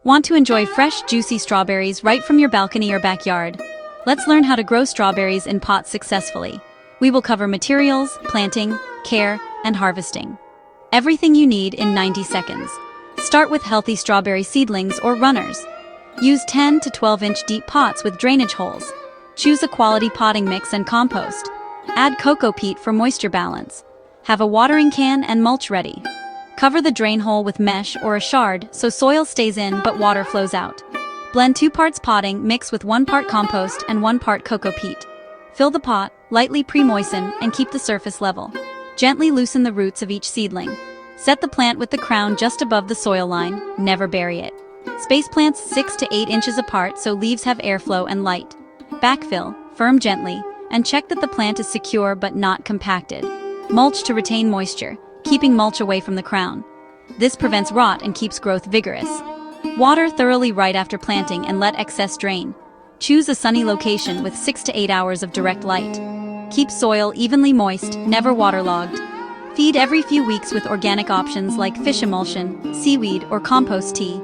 Want to enjoy fresh, juicy strawberries right from your balcony or backyard? Let's learn how to grow strawberries in pots successfully. We will cover materials, planting, care, and harvesting. Everything you need in 90 seconds. Start with healthy strawberry seedlings or runners. Use 10 to 12-inch deep pots with drainage holes. Choose a quality potting mix and compost. Add cocoa peat for moisture balance. Have a watering can and mulch ready. Cover the drain hole with mesh or a shard so soil stays in but water flows out. Blend 2 parts potting mix with 1 part compost and 1 part cocoa peat. Fill the pot, lightly pre-moisten, and keep the surface level. Gently loosen the roots of each seedling. Set the plant with the crown just above the soil line, never bury it. Space plants 6 to 8 inches apart so leaves have airflow and light. Backfill, firm gently, and check that the plant is secure but not compacted. Mulch to retain moisture, keeping mulch away from the crown. This prevents rot and keeps growth vigorous. Water thoroughly right after planting and let excess drain. Choose a sunny location with 6 to 8 hours of direct light. Keep soil evenly moist, never waterlogged. Feed every few weeks with organic options like fish emulsion, seaweed, or compost tea.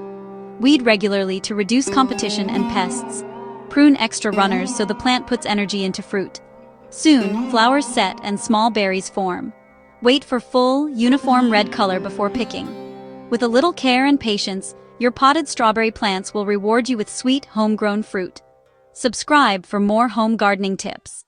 Weed regularly to reduce competition and pests. Prune extra runners so the plant puts energy into fruit. Soon, flowers set and small berries form. Wait for full, uniform red color before picking. With a little care and patience, your potted strawberry plants will reward you with sweet, homegrown fruit. Subscribe for more home gardening tips.